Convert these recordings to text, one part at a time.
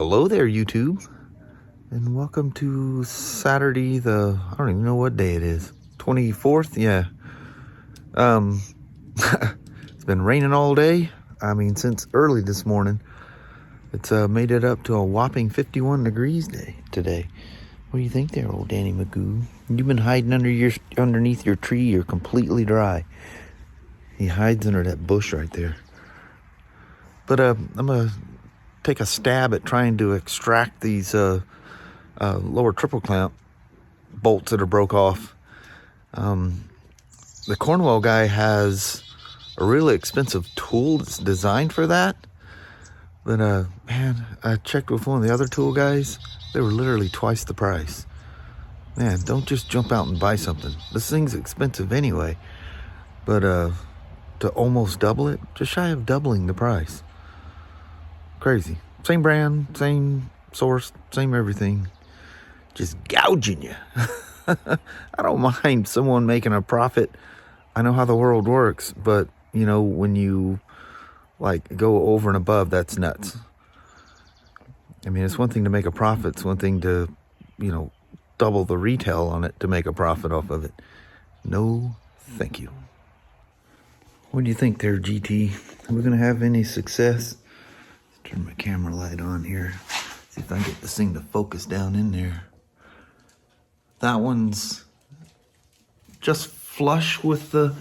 Hello there, YouTube, and welcome to Saturday, I don't even know what day it is, 24th, yeah. It's been raining all day, since early this morning. It's made it up to a whopping 51 degrees today. What do you think there, old Danny Magoo? You've been hiding underneath your tree, you're completely dry. He hides under that bush right there. But I'm gonna take a stab at trying to extract these lower triple clamp bolts that are broke off. The Cornwell guy has a really expensive tool that's designed for that. But man, I checked with one of the other tool guys. They were literally twice the price. Man, don't just jump out and buy something. This thing's expensive anyway. But to almost double it, just shy of doubling the price. Crazy. Same brand, same source, same everything. Just gouging you. I don't mind someone making a profit. I know how the world works, but you know, when you like go over and above, that's nuts. I mean, it's one thing to make a profit. It's one thing to, you know, double the retail on it to make a profit off of it. No, thank you. What do you think there, GT? Are we going to have any success? Turn my camera light on here. See if I can get this thing to focus down in there. That one's just flush with the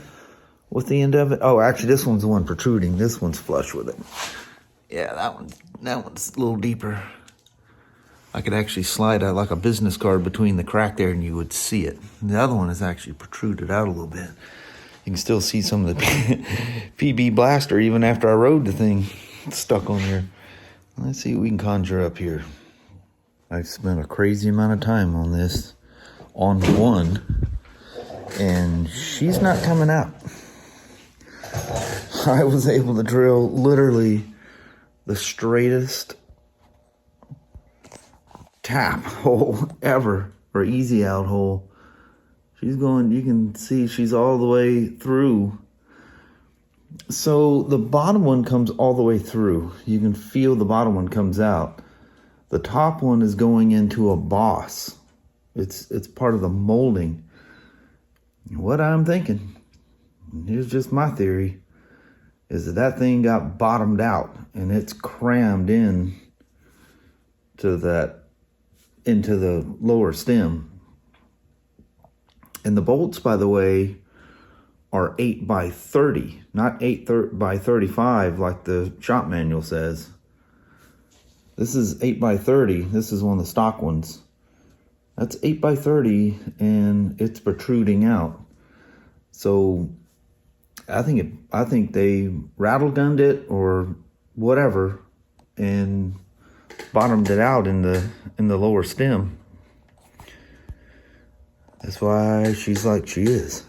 end of it. Oh, actually, this one's the one protruding. This one's flush with it. Yeah, that one's a little deeper. I could actually slide out like a business card between the crack there and you would see it. And the other one is actually protruded out a little bit. You can still see some of the PB blaster even after I rode the thing. It's stuck on there. Let's see what we can conjure up here. I've spent a crazy amount of time on this, on one, and she's not coming out. I was able to drill literally the straightest tap hole ever, or easy out hole. She's going, you can see she's all the way through. So the bottom one comes all the way through. You can feel the bottom one comes out. The top one is going into a boss. It's part of the molding. What I'm thinking, here's just my theory, is that thing got bottomed out and it's crammed in into the lower stem. And the bolts, by the way, are 8 by 30, not 8 by 35 like the shop manual says. This is 8 by 30. This is one of the stock ones. That's 8 by 30 and it's protruding out. So I think they rattle gunned it or whatever and bottomed it out in the lower stem. That's why she's like she is.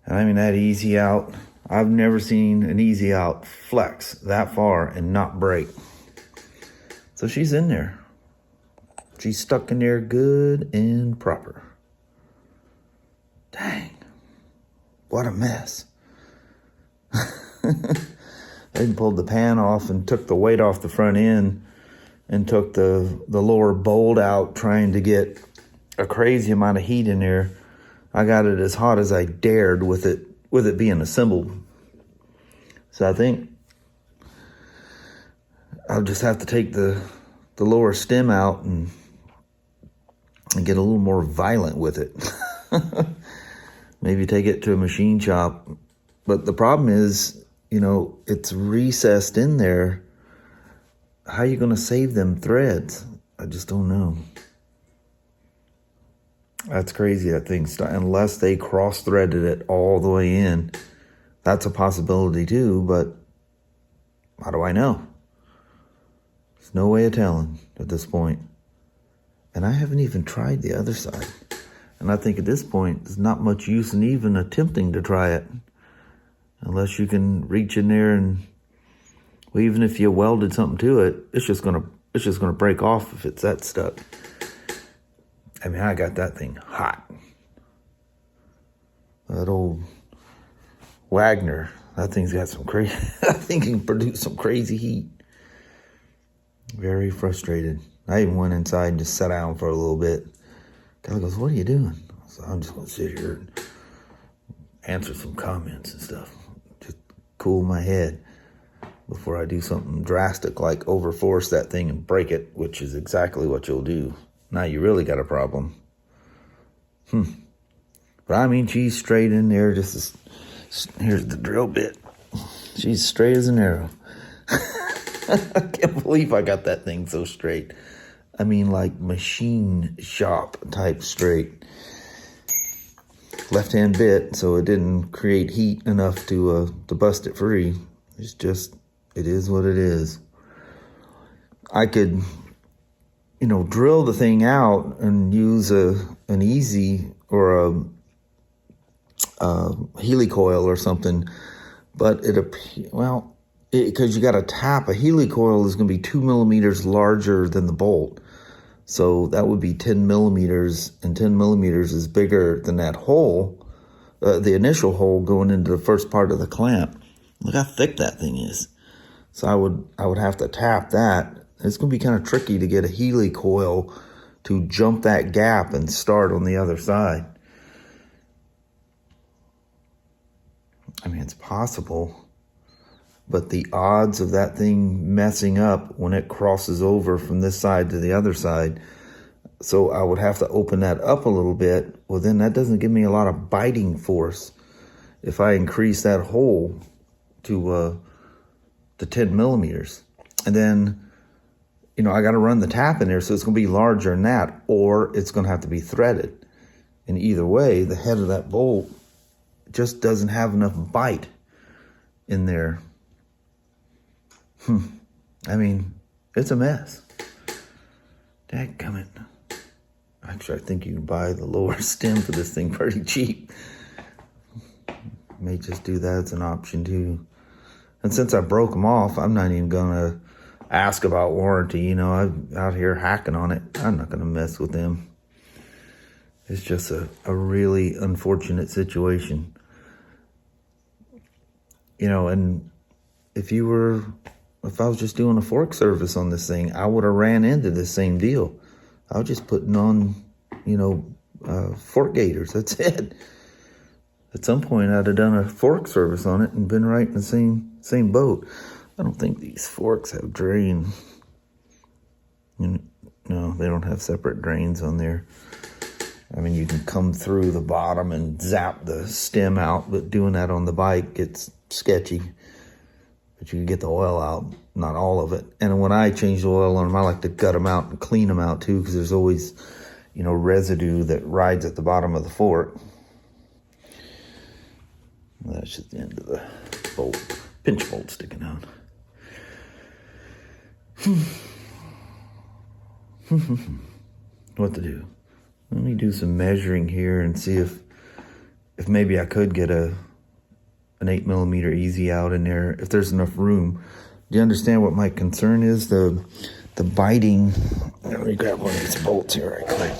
And I mean, that easy out, I've never seen an easy out flex that far and not break. So she's in there. She's stuck in there good and proper. Dang, what a mess. They pulled the pan off and took the weight off the front end and took the lower bolt out trying to get a crazy amount of heat in there. I got it as hot as I dared with it being assembled. So I think I'll just have to take the lower stem out and get a little more violent with it. Maybe take it to a machine shop. But the problem is, you know, it's recessed in there. How are you going to save them threads? I just don't know. That's crazy, that thing, unless they cross-threaded it all the way in. That's a possibility too, but how do I know? There's no way of telling at this point. And I haven't even tried the other side. And I think at this point, there's not much use in even attempting to try it. Unless you can reach in there and, well, even if you welded something to it, it's just gonna break off if it's that stuck. I mean, I got that thing hot. That old Wagner, that thing's got some crazy, that thing can produce some crazy heat. Very frustrated. I even went inside and just sat down for a little bit. Kelly goes, "What are you doing?" So I'm just going to sit here and answer some comments and stuff. Just cool my head before I do something drastic like overforce that thing and break it, which is exactly what you'll do. Now you really got a problem. But I mean, she's straight in there. Just as, here's the drill bit. She's straight as an arrow. I can't believe I got that thing so straight. I mean, like machine shop type straight. Left-hand bit, so it didn't create heat enough to bust it free. It's just, it is what it is. I could, drill the thing out and use an easy or a helicoil or something, but because you got to tap, a helicoil is going to be 2 millimeters larger than the bolt. So that would be 10 millimeters, and 10 millimeters is bigger than that hole, the initial hole going into the first part of the clamp. Look how thick that thing is. So I would have to tap that. It's going to be kind of tricky to get a helicoil to jump that gap and start on the other side. I mean, it's possible, but the odds of that thing messing up when it crosses over from this side to the other side, so I would have to open that up a little bit. Well, then that doesn't give me a lot of biting force. If I increase that hole to 10 millimeters, and then, I got to run the tap in there, so it's going to be larger than that, or it's going to have to be threaded. And either way, the head of that bolt just doesn't have enough bite in there. I mean, it's a mess. Dadgummit. Actually, I think you can buy the lower stem for this thing pretty cheap. May just do that as an option too. And since I broke them off, I'm not even gonna ask about warranty. I'm out here hacking on it. I'm not gonna mess with them. It's just a really unfortunate situation. And if I was just doing a fork service on this thing, I would have ran into the same deal. I was just putting on, fork gators. That's it. At some point, I'd have done a fork service on it and been right in the same boat. I don't think these forks have drain. No, they don't have separate drains on there. I mean, you can come through the bottom and zap the stem out, but doing that on the bike gets sketchy. But you can get the oil out, not all of it. And when I change the oil on them, I like to gut them out and clean them out too, because there's always, residue that rides at the bottom of the fork. That's just the end of the bolt, pinch bolt sticking out. What to do? Let me do some measuring here and see if maybe I could get an 8 millimeter easy out in there, if there's enough room. Do you understand what my concern is? The biting. Let me grab one of these bolts here right quick.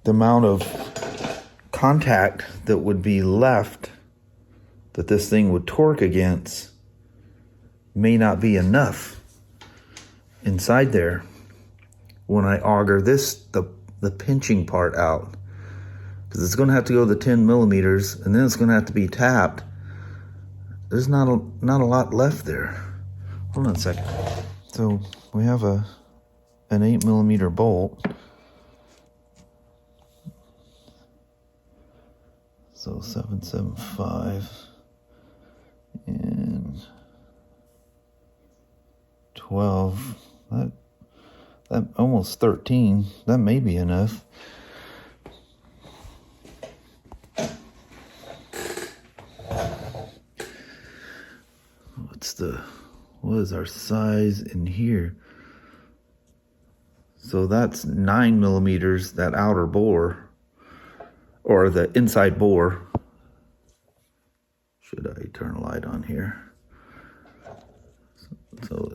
The amount of contact that would be left that this thing would torque against may not be enough inside there when I auger the pinching part out, because it's going to have to go to the 10 millimeters, and then it's going to have to be tapped. There's not a lot left there. Hold on a second. So we have an 8 millimeter bolt. So 775 and 12. That almost 13. That may be enough. What is our size in here? So that's 9 millimeters, that outer bore, or the inside bore. Should I turn a light on here? So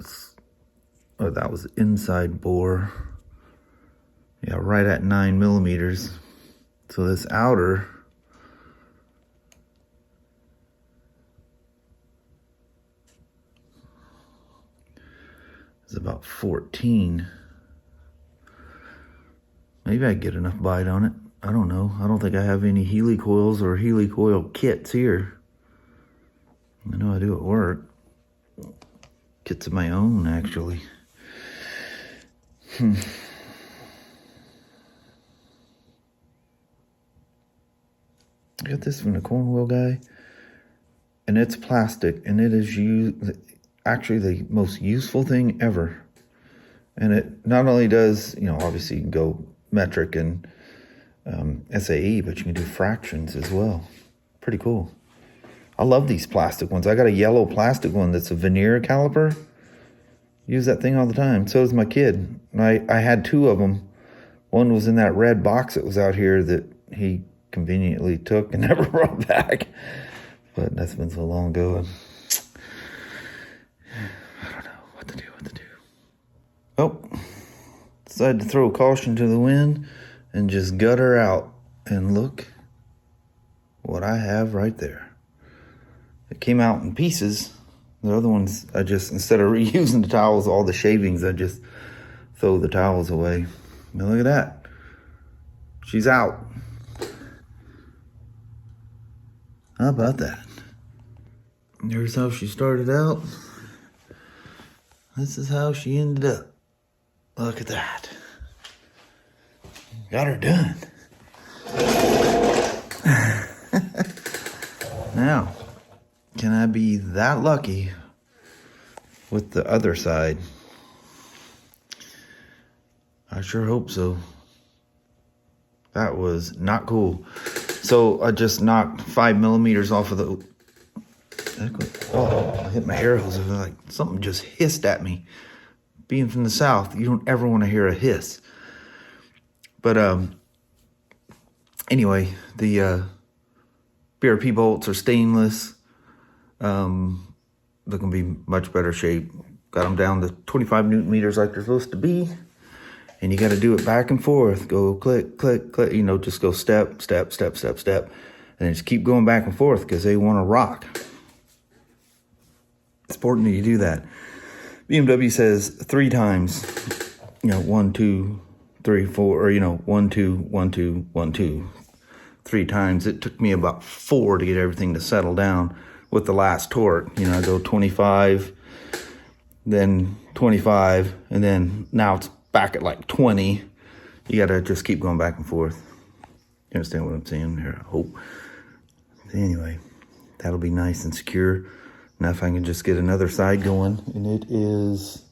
that was inside bore. Yeah, right at 9 millimeters. So this outer, It's about 14. Maybe I get enough bite on it. I don't know. I don't think I have any helicoils or helicoil kits here. I know I do at work. Kits of my own, actually. I got this from the Cornwall guy, and it's plastic, and it is actually the most useful thing ever. And it not only does, you know, obviously you can go metric and SAE, but you can do fractions as well. Pretty cool. I love these plastic ones. I got a yellow plastic one that's a veneer caliper. Use that thing all the time. So does my kid. I had 2 of them. One was in that red box that was out here that he conveniently took and never brought back. But that's been so long ago. And I don't know what to do. Oh, decided to throw caution to the wind and just gut her out. And look what I have right there. It came out in pieces. The other ones, I just, instead of reusing the towels, all the shavings, I just throw the towels away. Now look at that. She's out. How about that? There's how she started out. This is how she ended up. Look at that. Got her done. Now, can I be that lucky with the other side? I sure hope so. That was not cool. So I just knocked 5 millimeters off of the... Oh, I hit my air hose. Like something just hissed at me. Being from the South, you don't ever want to hear a hiss. But anyway, the BRP bolts are stainless. They're going to be much better shape. Got them down to 25 Newton meters like they're supposed to be. And you got to do it back and forth. Go click, click, click. You know, just go step, step, step, step, step. And just keep going back and forth because they want to rock. It's important that you do that. BMW says 3 times. You know, 1, 2, 3, 4. Or, you know, 1, 2, 1, 2, 1, 2. 3 times. It took me about 4 to get everything to settle down with the last torque. You know, I go 25, then 25, and then now it's back at like 20. You got to just keep going back and forth. You understand what I'm saying here? I hope. Anyway, that'll be nice and secure. Now if I can just get another side going, and it is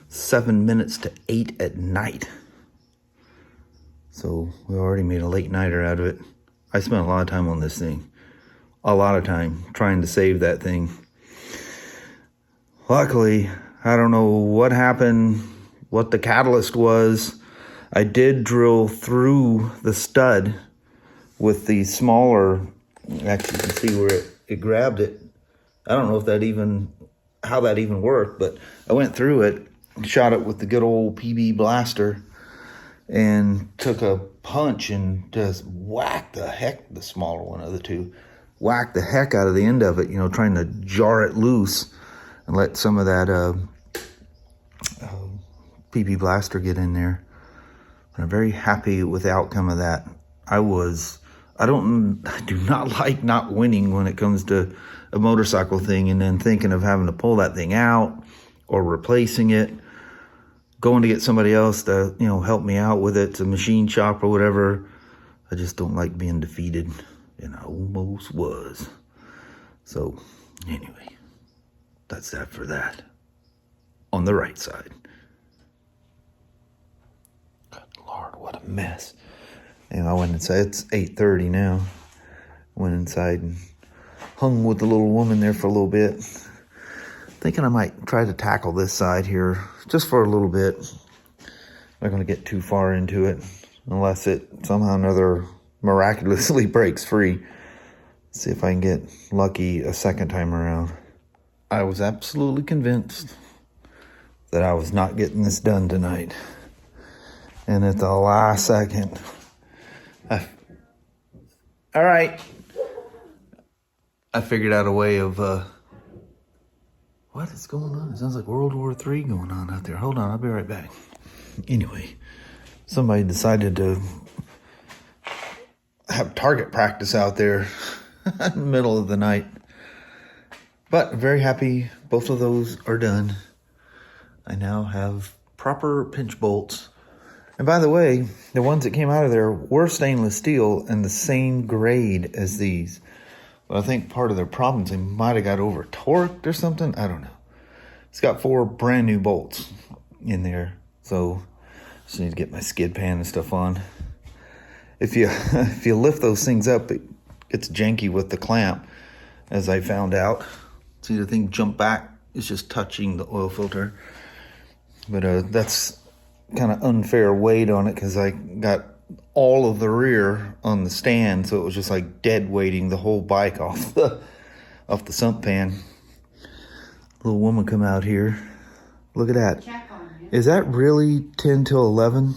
7 minutes to 8 at night. So we already made a late nighter out of it. I spent a lot of time on this thing. A lot of time trying to save that thing. Luckily, I don't know what happened, what the catalyst was. I did drill through the stud with the smaller, actually you can see where it grabbed it. I don't know if that even, how that even worked, but I went through it, shot it with the good old PB blaster, and took a punch and just whacked the heck, the smaller one of the two, whacked the heck out of the end of it, you know, trying to jar it loose and let some of that PB blaster get in there. But I'm very happy with the outcome of that. I do not like not winning when it comes to a motorcycle thing and then thinking of having to pull that thing out or replacing it, going to get somebody else to, you know, help me out with it, to machine shop or whatever. I just don't like being defeated, and I almost was. So anyway, that's that for that. On the right side. Good Lord, what a mess. And I went inside, it's 8:30 now. Went inside and hung with the little woman there for a little bit. Thinking I might try to tackle this side here just for a little bit. Not going to get too far into it unless it somehow or another miraculously breaks free. See if I can get lucky a second time around. I was absolutely convinced that I was not getting this done tonight. And at the last second, all right. I figured out a way of, what What is going on? It sounds like World War III going on out there. Hold on, I'll be right back. Anyway, somebody decided to have target practice out there in the middle of the night. But very happy both of those are done. I now have proper pinch bolts. And by the way, the ones that came out of there were stainless steel and the same grade as these. But I think part of their problems, they might have got over torqued or something. I don't know. It's got 4 brand new bolts in there. So just need to get my skid pan and stuff on. If you lift those things up, it's janky with the clamp, as I found out. See the thing jump back, it's just touching the oil filter. But that's kind of unfair weight on it because I got all of the rear on the stand, so it was just like dead weighting the whole bike off the sump pan. Little woman come out here. Look at that. Is that really 10 till 11?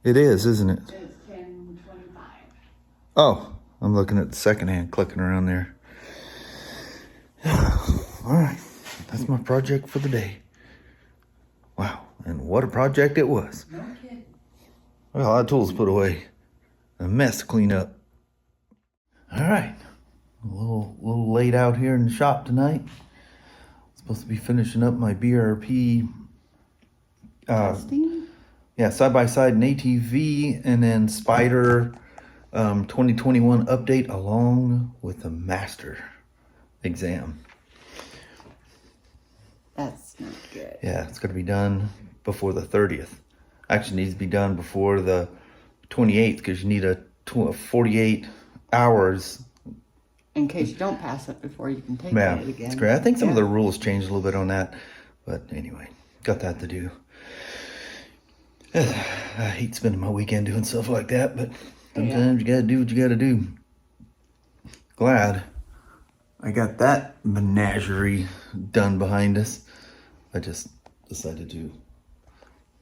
It is, isn't it? It's 10:25. Oh, I'm looking at the second hand, clicking around there. All right, that's my project for the day. Wow, and what a project it was. No kidding. Well, a lot of tools put away. A mess to clean up. All right, a little late out here in the shop tonight. Supposed to be finishing up my BRP testing? Yeah, side-by-side and ATV, and then Spider 2021 update along with the master exam. That's not good. Yeah, it's going to be done before the 30th. Actually needs to be done before the 28th because you need a 48 hours. In case you don't pass it before you can take it again. It's great. I think some of the rules changed a little bit on that. But anyway, got that to do. I hate spending my weekend doing stuff like that, but sometimes you got to do what you got to do. Glad I got that menagerie done behind us. I just decided to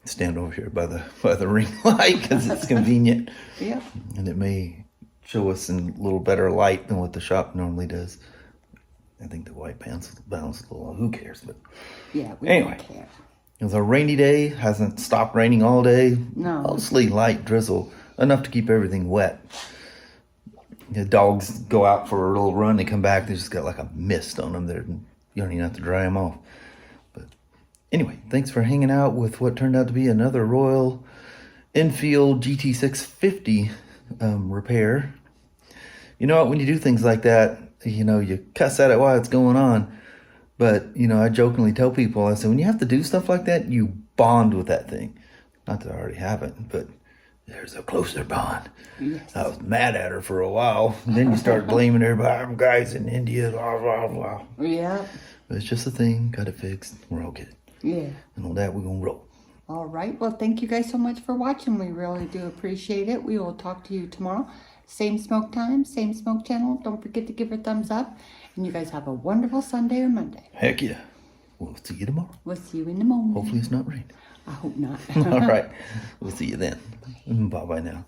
stand over here by the ring light because it's convenient. Yep. And it may show us in a little better light than what the shop normally does. I think the white balance a little. Who cares? But yeah, we anyway, don't care. It was a rainy day. Hasn't stopped raining all day. No. Mostly light drizzle, enough to keep everything wet. The dogs go out for a little run. They come back. They just got like a mist on them. You don't even have to dry them off. But anyway, thanks for hanging out with what turned out to be another Royal Enfield GT650 repair. You know what? When you do things like that, you cuss at it while it's going on. But, I jokingly tell people, I say, when you have to do stuff like that, you bond with that thing. Not that I already haven't, but there's a closer bond. Yes. I was mad at her for a while. And then you start blaming everybody. I'm guys in India, blah, blah, blah. Yeah. But it's just a thing. Got it fixed. We're all good. Yeah. And on that, we're going to roll. All right. Well, thank you guys so much for watching. We really do appreciate it. We will talk to you tomorrow. Same smoke time, same smoke channel. Don't forget to give her a thumbs up. And you guys have a wonderful Sunday or Monday. Heck yeah. We'll see you tomorrow. We'll see you in the morning. Hopefully it's not raining. I hope not. All right. We'll see you then. Bye-bye now.